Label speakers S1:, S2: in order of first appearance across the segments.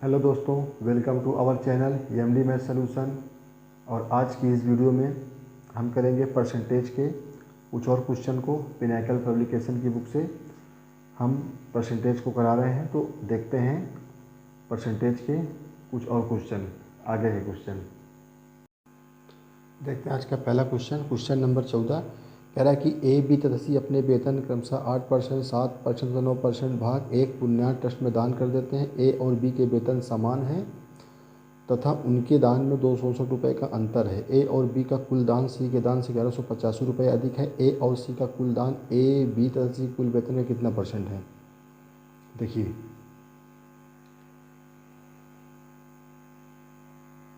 S1: Hello दोस्तों, welcome to our channel MD math solution. और आज की इस वीडियो में हम करेंगे परसेंटेज के कुछ और क्वेश्चन को। पिनैकल पब्लिकेशन की बुक से हम परसेंटेज को करा रहे हैं, तो देखते हैं परसेंटेज के कुछ और क्वेश्चन। आगे के क्वेश्चन देखते हैं। आज का पहला क्वेश्चन नंबर 14 कह रहा है कि ए बी तथा सी अपने वेतन क्रमशः 8%, 7% व 9% भाग एक पुण्यार्थ ट्रस्ट में दान कर देते हैं। ए और बी के वेतन समान हैं तथा उनके दान में 269 रुपये का अंतर है। ए और बी का कुल दान सी के दान से 1185 रुपये अधिक है। ए और सी का कुल दान ए बी तथा सी कुल वेतन में कितना परसेंट है? देखिए,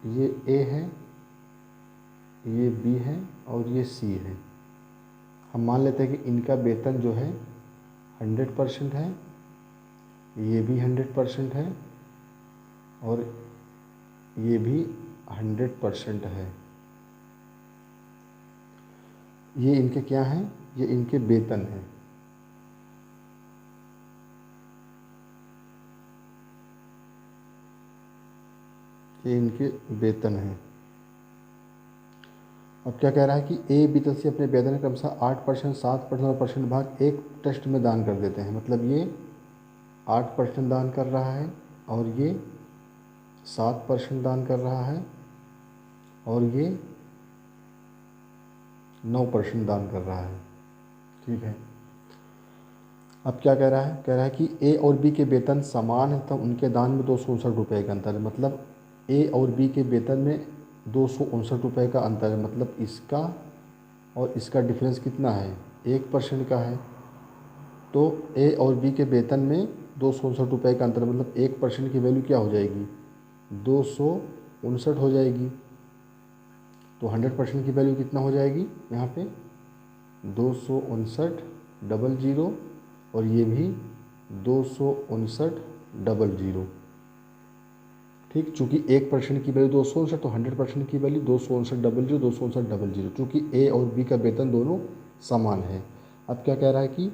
S1: ये ए है, ये बी है और ये सी है। हम मान लेते हैं कि इनका वेतन जो है 100% है, ये भी 100% है और ये भी 100% है। ये इनके क्या हैं? ये इनके वेतन हैं। ये इनके वेतन हैं। अब क्या कह रहा है कि ए बी तथा सी अपने वेतन क्रमशः 8%, 7% और परसेंट भाग एक ट्रस्ट में दान कर देते हैं। मतलब ये 8% दान कर रहा है और ये 7% दान कर रहा है और ये 9% दान कर रहा है। ठीक है। अब क्या कह रहा है? कह रहा है कि ए और बी के वेतन समान है तो उनके दान में 269 रुपये का अंतर है। मतलब ए और बी के वेतन में 269 रुपये का अंतर है। मतलब इसका और इसका डिफरेंस कितना है? 1% का है। तो ए और बी के वेतन में 269 रुपये का अंतर, मतलब 1% की वैल्यू क्या हो जाएगी? 259 हो जाएगी। तो 100% की वैल्यू कितना हो जाएगी यहाँ पे? 259 डबल ज़ीरो और ये भी 259 डबल ज़ीरो। ठीक, चूँकि 1% की वैल्यू 269 तो 100% की value 259 double zero, 259 double zero. चूँकि ए और बी का वेतन दोनों समान है। अब क्या कह रहा है कि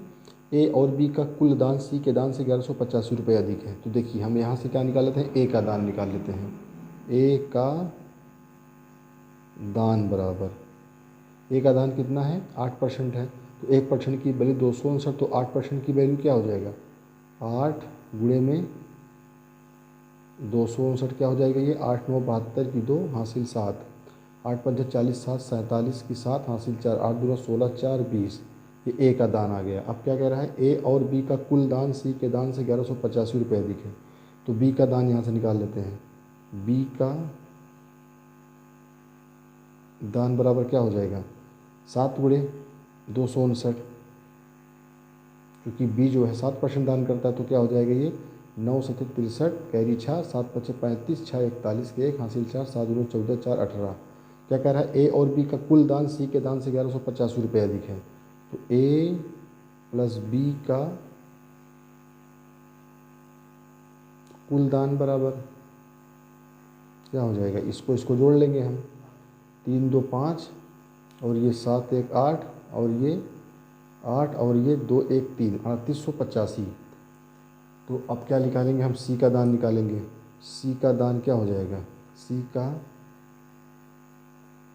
S1: ए और बी का कुल दान सी के दान से 1185 रुपये अधिक है। तो देखिए, हम यहाँ से क्या निकाल लेते हैं? ए का दान निकाल लेते हैं। ए का दान बराबर, ए का दान कितना है? 8% है। तो 1% की वैल्यू 259, तो 8% की वैल्यू क्या हो जाएगा? 8 गुणे में 259 क्या हो जाएगा? ये 8 9 72 की 2 हासिल 7, 8 5 40 7 47 की 7 हासिल 4, 8 दूना 16 4 20। ये ए का दान आ गया। अब क्या कह रहा है? ए और बी का कुल दान सी के दान से 1185 रुपये अधिक है। तो बी का दान यहाँ से निकाल लेते हैं। बी का दान बराबर क्या हो जाएगा? 7 गुणे 259, क्योंकि बी जो है 7% दान करता है। तो क्या हो जाएगा? ये 9 7 63 कैरी 6, 7 5 35, 6 41 के 1 हासिल 4, 7 2 14 4 18। क्या कह रहा है? ए और बी का कुल दान सी के दान से 1185 रुपये अधिक है। तो ए प्लस बी का कुल दान बराबर क्या हो जाएगा? इसको जोड़ लेंगे हम। 3 2 5 और ये 7 1 8 और ये 8 और ये 2 1 3, 3885। तो अब क्या निकालेंगे हम? सी का दान निकालेंगे। सी का दान क्या हो जाएगा? सी का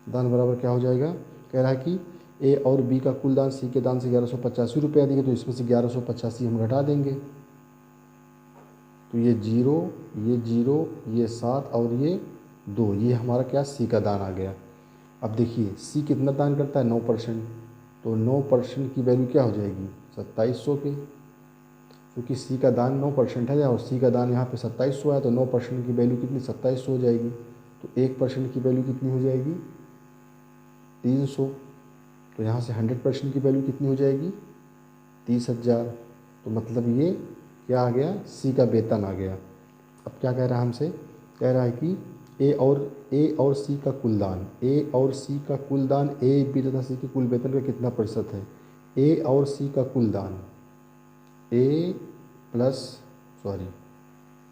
S1: दान बराबर क्या हो जाएगा? कह रहा है कि ए और बी का कुल दान सी के दान से 1185 रुपये अधिक है। तो इसमें से 1185 हम घटा देंगे। तो ये जीरो, ये जीरो, ये 7 और ये 2, ये हमारा क्या? सी का दान आ गया। अब देखिए, सी कितना दान करता है? 9%। तो 9% की वैल्यू क्या हो जाएगी? 2700 की। क्योंकि सी का दान 9% है और सी का दान यहाँ पे 2700 है, तो 9% की वैल्यू कितनी? 2700 हो जाएगी। तो 1% की वैल्यू कितनी हो जाएगी? 300। तो यहाँ से 100% की वैल्यू कितनी हो जाएगी? 30,000। तो मतलब ये क्या आ गया? सी का वेतन आ गया। अब क्या कह रहा है हमसे? कह रहा है कि ए और सी का कुल दान, ए और सी का कुल दान ए बी तथा सी के कुल वेतन का कितना प्रतिशत है? ए और सी का कुल दान, ए प्लस सॉरी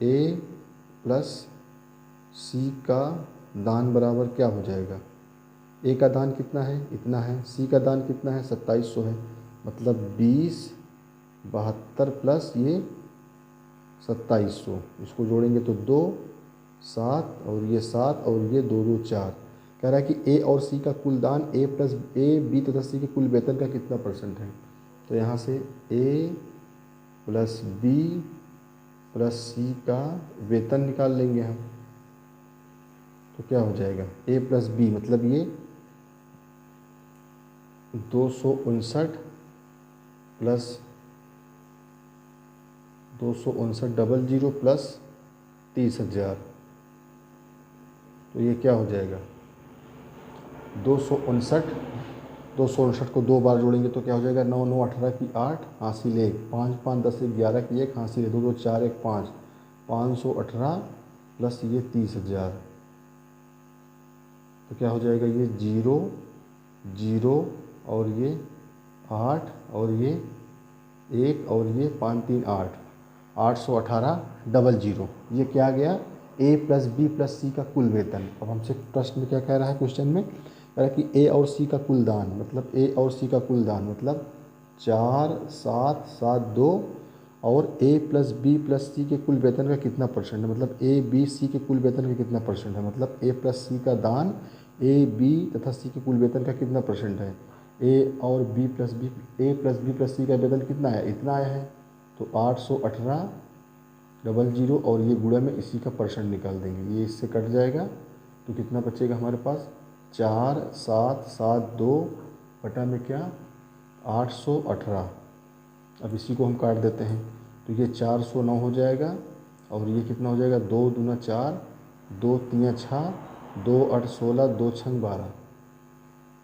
S1: ए प्लस सी का दान बराबर क्या हो जाएगा? ए का दान कितना है? इतना है। सी का दान कितना है? 2700 है। मतलब 20 72 प्लस ये 2700, इसको जोड़ेंगे तो 2 7 और ये 7 और ये 2 2 4। कह रहा है कि ए और सी का कुल दान ए बी तथा सी के कुल वेतन का कितना परसेंट है। तो यहाँ से ए प्लस बी प्लस सी का वेतन निकाल लेंगे हम। तो क्या हो जाएगा, ए प्लस बी मतलब ये 259 प्लस 259 प्लस 30,000। तो ये क्या हो जाएगा, 259 को 2 बार जोड़ेंगे तो क्या हो जाएगा, 9 9 18 की 8 हासिल 1, 5 5 10 11 की 1 हासिल 2 2 4 1 5, 518 प्लस ये 30,000। तो क्या हो जाएगा, ये 0 0 और ये 8 और ये 1 और ये 5 3 8, 818 ये क्या आ गया, ए प्लस बी प्लस सी का कुल वेतन। अब हमसे प्रश्न में क्या कह रहा है, क्वेश्चन में कह रहा है कि ए और सी का कुल दान मतलब ए और सी का कुल दान मतलब 4 7 7 2 और ए प्लस बी प्लस सी के कुल वेतन का कितना परसेंट है, मतलब ए बी सी के कुल वेतन का कितना परसेंट है, मतलब ए प्लस सी का दान ए बी तथा सी के कुल वेतन का कितना परसेंट है। ए प्लस बी प्लस सी का वेतन कितना है, इतना आया है। तो 818 और ये गुणा में इसी का परसेंट निकाल देंगे, ये इससे कट जाएगा। तो कितना बचेगा हमारे पास, 4 7 7 2 बटा में क्या 818। अब इसी को हम काट देते हैं तो ये 409 हो जाएगा और ये कितना हो जाएगा, 2 दूना 4 2 3 6 2 8 16 2 6 12,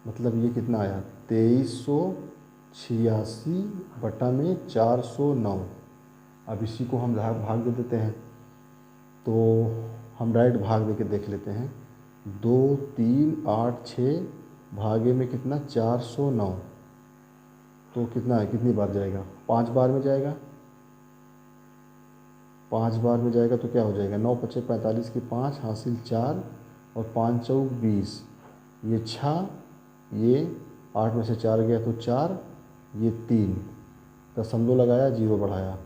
S1: मतलब ये कितना आया 2386 बटा में 409। अब इसी को हम भाग दे देते हैं, तो हम डायरेक्ट भाग दे के देख लेते हैं। 2 3 8 6 भागे में कितना 409, तो कितना है, कितनी बार जाएगा, 5 बार में जाएगा। 5 बार में जाएगा तो क्या हो जाएगा, 9 5 45 की 5 हासिल 4 और 5 चौक 20, ये 6, ये 8 में से 4 गया तो 4, ये 3 दशमलव लगाया 0 बढ़ाया,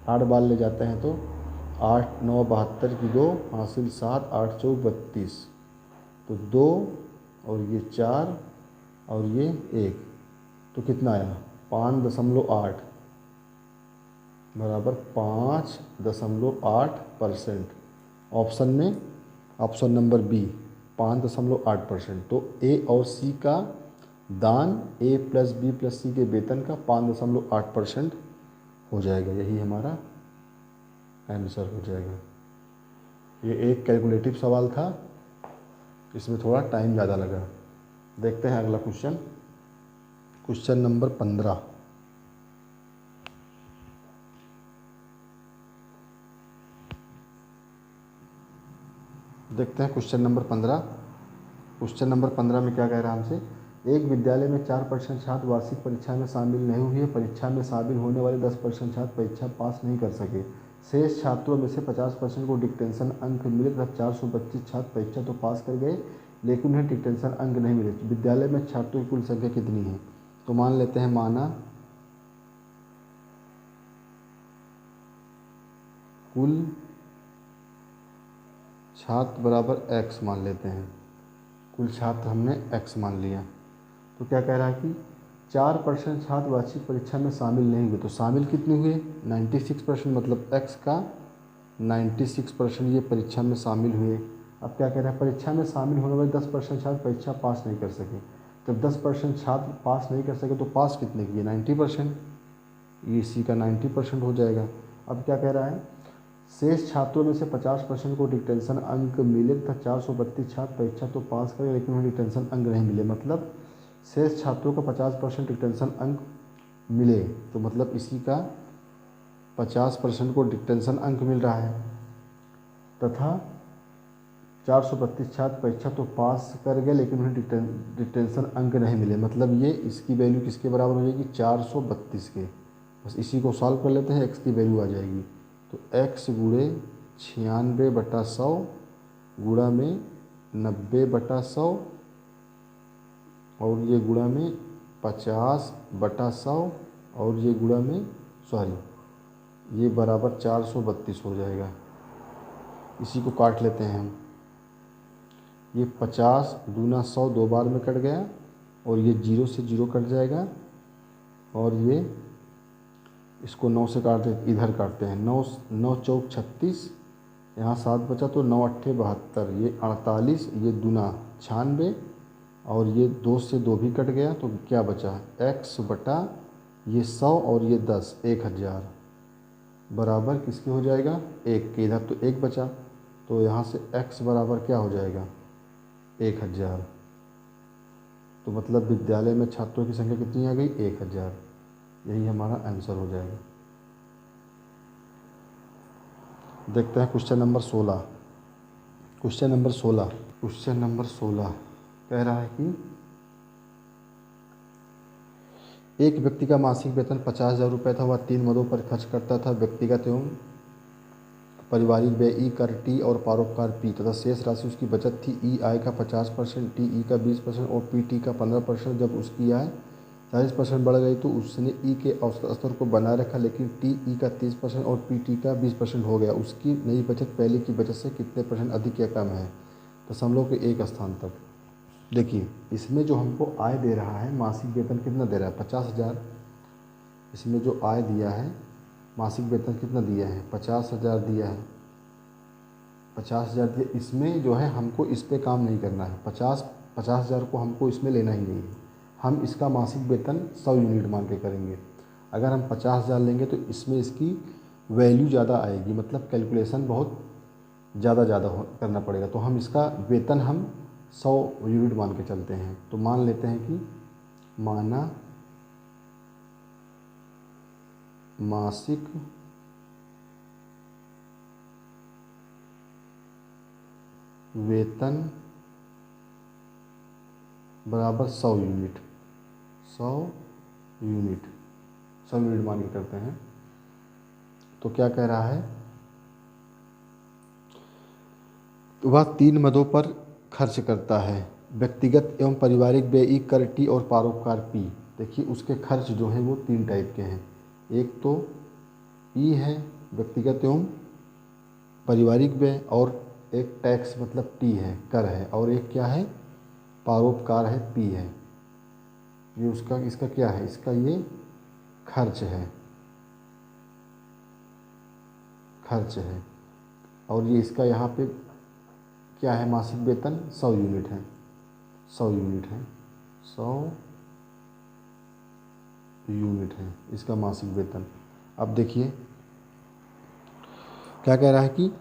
S1: 8 बार ले जाते हैं तो 8 9 72 की 2 हासिल 7 8 चौक 32, तो 2 और ये 4 और ये 1, तो कितना आया 5.8 बराबर 5.8%। ऑप्शन में ऑप्शन नंबर बी 5.8%। तो ए और सी का दान ए प्लस बी प्लस सी के वेतन का 5.8% हो जाएगा, यही हमारा आंसर हो जाएगा। ये एक कैलकुलेटिव सवाल था, इसमें थोड़ा टाइम ज़्यादा लगा। देखते हैं अगला क्वेश्चन, क्वेश्चन नंबर 15। देखते हैं क्वेश्चन नंबर 15। क्वेश्चन नंबर 15 में क्या कह रहा है हमसे, एक विद्यालय में 4% छात्र वार्षिक परीक्षा में शामिल नहीं हुए, परीक्षा में शामिल होने वाले 10% छात्र परीक्षा पास नहीं कर सके। शेष छात्रों में से 50% को डिक्टेंशन अंक मिले तथा 425 छात्र परीक्षा तो पास कर गए लेकिन उन्हें डिक्टेंशन अंक नहीं मिले। विद्यालय में छात्रों की कुल संख्या कितनी है। तो मान लेते हैं, माना कुल छात्र बराबर x मान लेते हैं, कुल छात्र हमने x मान लिया। तो क्या कह रहा है कि 4% छात्र वार्षिक परीक्षा में शामिल नहीं हुए, तो शामिल कितने हुए 96%, मतलब x का 96% ये परीक्षा में शामिल हुए। अब क्या कह रहा है, परीक्षा में शामिल होने वाले 10% छात्र परीक्षा पास नहीं कर सके। जब 10% छात्र पास नहीं कर सके तो पास कितने किए 90%, ये इसी का 90% हो जाएगा। अब क्या कह रहा है, शेष छात्रों में से 50% को डिक्टेंशन अंक मिले तथा 432 छात्र परीक्षा तो पास करे लेकिन उन्हें डिक्टेंशन अंक नहीं मिले। मतलब शेष छात्रों को 50% डिक्टेंशन अंक मिले, तो मतलब इसी का 50% को डिक्टेंशन अंक मिल रहा है तथा 432 छात्र परीक्षा तो पास कर गए लेकिन उन्हें डिक्टेंशन अंक नहीं मिले। मतलब ये इसकी वैल्यू किसके बराबर हो जाएगी 432 के। बस इसी को सॉल्व कर लेते हैं, x की वैल्यू आ जाएगी। तो x गुणे 96/100 गुणा में 90/100 और ये गुणा में 50/100 और ये गुणा में ये बराबर 432 हो जाएगा। इसी को काट लेते हैं हम। ये 50 दूना 100 दो बार में कट गया, और ये 0 से 0 कट जाएगा, और ये इसको 9 से काट दे, इधर काटते हैं। 9 9 चौक 36, यहाँ 7 बचा तो 9 अट्ठे 72, ये 48, ये दूना 96, और ये 2 से 2 भी कट गया तो क्या बचा, x बटा ये 100 और ये 10, 1000 बराबर किसके हो जाएगा, 1 के। इधर तो 1 बचा, तो यहाँ से x बराबर क्या हो जाएगा, 1000। तो मतलब विद्यालय में छात्रों की संख्या कितनी आ गई, 1000। यही हमारा आंसर हो जाएगा। देखते हैं क्वेश्चन नंबर 16। क्वेश्चन नंबर 16 कह रहा है कि एक व्यक्ति का मासिक वेतन 50,000 रुपये था। वह 3 मदों पर खर्च करता था। व्यक्तिगत एवं पारिवारिक व्यय ई कर टी और परोपकार पी तथा शेष राशि उसकी बचत थी। ई आय का 50%, टी ई का 20% और पी टी का 15%। जब उसकी आय 40% बढ़ गई तो उसने ई के औसत स्तर को बनाए रखा, लेकिन टी ई का 30% और पी टी का 20% हो गया। उसकी नई बचत पहले की बचत से कितने % अधिक या कम है, दशमलव के एक स्थान तक। देखिए, इसमें जो हमको आय दे रहा है, मासिक वेतन कितना दे रहा है, 50,000। इसमें जो आय दिया है, मासिक वेतन कितना दिया है, 50,000 दिया है। 50,000 दिया। इसमें जो है हमको इस पे काम नहीं करना है। 50,000 को हमको इसमें लेना ही नहीं है। हम इसका मासिक वेतन 100 यूनिट मान के करेंगे। अगर हम 50,000 लेंगे तो इसमें इसकी वैल्यू ज़्यादा आएगी, मतलब कैलकुलेशन बहुत ज़्यादा करना पड़ेगा। तो हम इसका वेतन हम 100 यूनिट मान के चलते हैं। तो मान लेते हैं कि माना मासिक वेतन बराबर 100 यूनिट, 100 यूनिट मान के करते हैं। तो क्या कह रहा है, वह 3 मदों पर खर्च करता है। व्यक्तिगत एवं पारिवारिक व्यय ई कर टी और परोपकार पी। देखिए, उसके खर्च जो हैं वो 3 टाइप के हैं। एक तो ई है, व्यक्तिगत एवं पारिवारिक व्यय, और एक टैक्स मतलब टी है, कर है, और एक क्या है, परोपकार है, पी है। ये उसका, इसका क्या है, इसका ये खर्च है, और ये इसका यहाँ पे क्या है, मासिक वेतन 100 यूनिट है, 100 यूनिट है इसका मासिक वेतन। अब देखिए क्या कह रहा है कि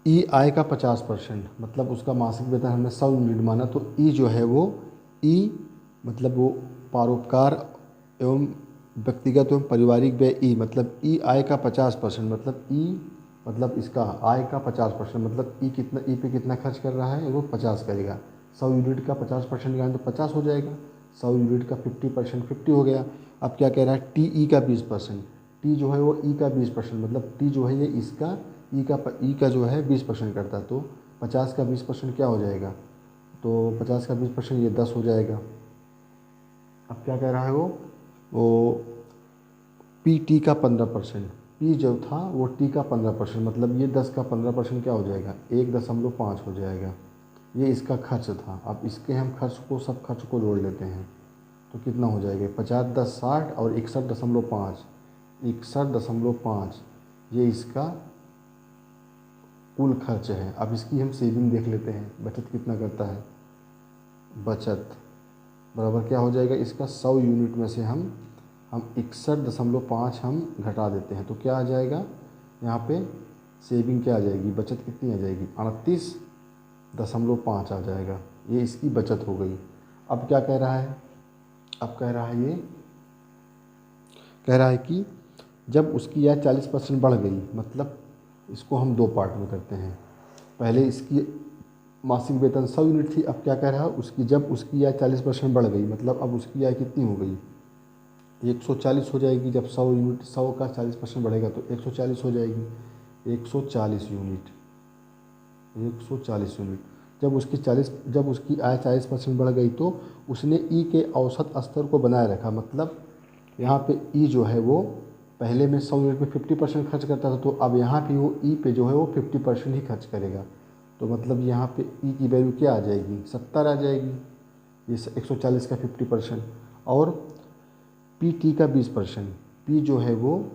S1: ई आय का 50%, मतलब उसका मासिक वेतन हमने 100 यूनिट माना, तो ई जो है वो ई मतलब वो परोपकार एवं व्यक्तिगत एवं पारिवारिक व्यय ई, मतलब ई आय का 50%, मतलब ई मतलब इसका आय का 50%, मतलब ई कितना, ई पे कितना खर्च कर रहा है, वो 50 करेगा। 100 यूनिट का 50% लगाएं तो 50 हो जाएगा। 100 यूनिट का 50% 50 हो गया। अब क्या कह रहा है, टी ई का 20%, टी जो है वो ई का 20%, मतलब टी जो है ये इसका ई का जो है 20% करता है। तो 50 का 20% क्या हो जाएगा, तो 50 का 20% ये 10 हो जाएगा। अब क्या कह रहा है वो पी टी का 15%, पी जो था वो टी का 15%, मतलब ये 10 का 15% क्या हो जाएगा, 1.5 हो जाएगा। ये इसका खर्च था। अब इसके हम सब खर्च को जोड़ लेते हैं तो कितना हो जाएगा, 50 10 60 और 61.5, 61.5 ये इसका कुल खर्च है। अब इसकी हम सेविंग देख लेते हैं, बचत कितना करता है, बचत बराबर क्या हो जाएगा, इसका 100 यूनिट में से हम 61.5 हम घटा देते हैं तो क्या आ जाएगा, यहाँ पे सेविंग क्या आ जाएगी, बचत कितनी आ जाएगी, 38.5 आ जाएगा। ये इसकी बचत हो गई। अब क्या कह रहा है, अब कह रहा है कि जब उसकी आय 40% बढ़ गई, मतलब इसको हम 2 पार्ट में करते हैं। पहले इसकी मासिक वेतन 100 यूनिट थी। अब क्या कह रहा है, जब उसकी आय 40% बढ़ गई, मतलब अब उसकी आय कितनी हो गई, 140 हो जाएगी। जब 100 यूनिट, 100 का 40% बढ़ेगा तो 140 हो जाएगी। 140 यूनिट, 140 यूनिट। जब उसकी आय 40% बढ़ गई तो उसने ई के औसत स्तर को बनाए रखा, मतलब यहाँ पे ई जो है वो पहले में 100 यूनिट में 50% खर्च करता था, तो अब यहाँ पे वो ई पे जो है वो 50% ही खर्च करेगा। तो मतलब यहाँ पे ई की वैल्यू क्या आ जाएगी, 70 आ जाएगी, ये 140 का 50%। और पी टी का 20%, पी जो है वो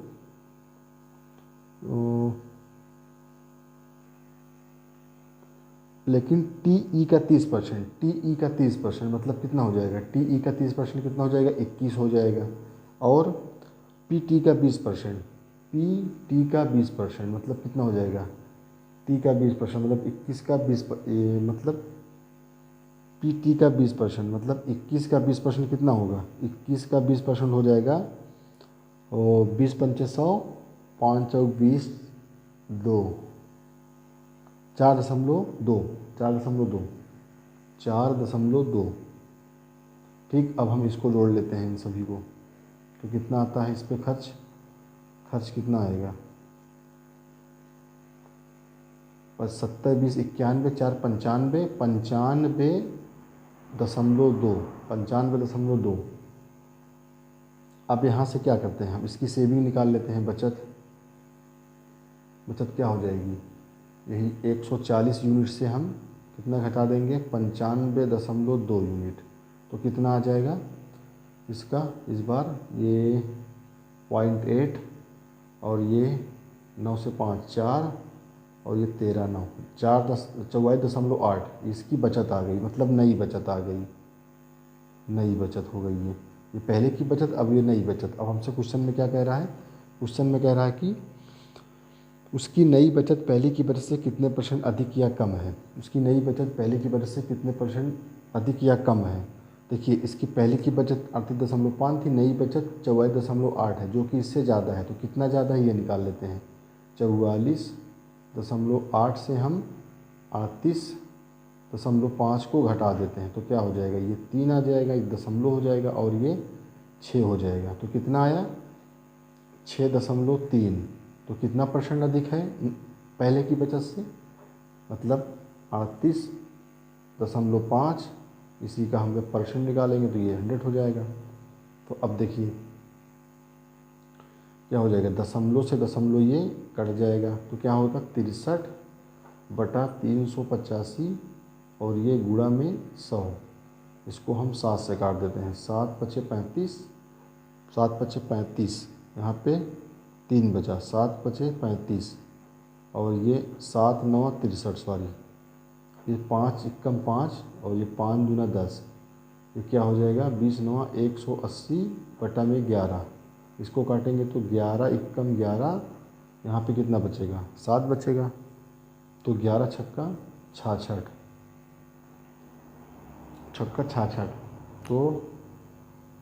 S1: लेकिन टी ई का 30%, टी ई का 30% मतलब कितना हो जाएगा, टी ई का 30% कितना हो जाएगा, 21 हो जाएगा। और पी टी का 20%, पी टी का 20% मतलब कितना हो जाएगा, टी का 20% मतलब 21 का 20 मतलब पी टी का 20% मतलब 21 का 20% कितना होगा, 21 का 20% हो जाएगा और 20 पंचे 100, 5 चौक 20, 2, 4.2, 4.2, 4.2। ठीक, अब हम इसको जोड़ लेते हैं इन सभी को, तो कितना आता है इस पे खर्च, खर्च कितना आएगा, 70, 20, 91, 4, 95, 95.2, 95.2। अब यहाँ से क्या करते हैं हम, इसकी सेविंग निकाल लेते हैं, बचत, बचत क्या हो जाएगी, यही 140 यूनिट से हम कितना घटा देंगे, 95.2 यूनिट। तो कितना आ जाएगा इसका, इस बार ये 0.8 और ये 9 से 5 4 और ये 13 9 44.8, इसकी बचत आ गई, मतलब नई बचत आ गई, नई बचत हो गई है। ये पहले की बचत, अब ये नई बचत। अब हमसे क्वेश्चन में क्या कह रहा है, क्वेश्चन में कह रहा है कि उसकी नई बचत पहले की बचत से कितने % अधिक या कम है, उसकी नई बचत पहले की बचत से कितने % अधिक या कम है। देखिए इसकी पहले की बचत 38.5 थी, नई बचत 44.8 है, जो कि इससे ज़्यादा है। तो कितना ज़्यादा है ये निकाल लेते हैं, 44.8 से हम 38.5 को घटा देते हैं, तो क्या हो जाएगा, ये 3 आ जाएगा, एक दशमलव हो जाएगा और ये 6 हो जाएगा। तो कितना आया, 6.3। तो कितना % अधिक है पहले की बचत से, मतलब 38.5, इसी का हम जब % निकालेंगे तो ये 100 हो जाएगा। तो अब देखिए क्या हो जाएगा, दशमलव से दशमलव ये कट जाएगा, तो क्या होगा 63/385 और ये गुणा में 100, इसको हम 7 से काट देते हैं, 7 पचे 35, 7 पचे 35, यहाँ पे 3 बचा, 7 पचे 35 और ये 7 9 63, सॉरी ये 5 एकम 5 और ये 5 दूना 10, ये क्या हो जाएगा 20 9 180 बटा में 11, इसको काटेंगे तो 11 एकम 11, यहाँ पे कितना बचेगा 7 बचेगा, तो 11 छक्का 66, छक्का 66, तो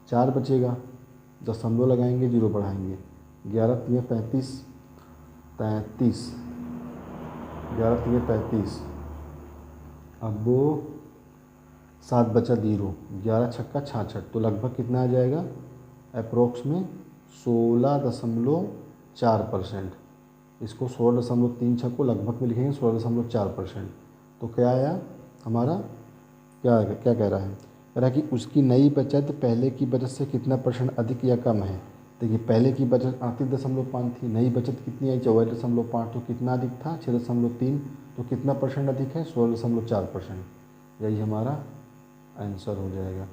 S1: 4 बचेगा, दशमलव लगाएंगे, 0 बढ़ाएंगे, 11 3 35, 33, 11 3 35, अब वो 7 बचा 0, 11 छक्का 66, तो लगभग कितना आ जाएगा, अप्रोक्स में 16.4%। इसको 16.36 को लगभग में लिखेंगे 16.4%। तो क्या आया हमारा, क्या क्या कह रहा है, कह रहा है कि उसकी नई बचत पहले की बचत से कितना % अधिक या कम है। देखिए पहले की बचत 38.5 थी, नई बचत कितनी आई 44.5, तो कितना अधिक था 6.3, तो कितना % अधिक है 16.4%। यही हमारा आंसर हो जाएगा।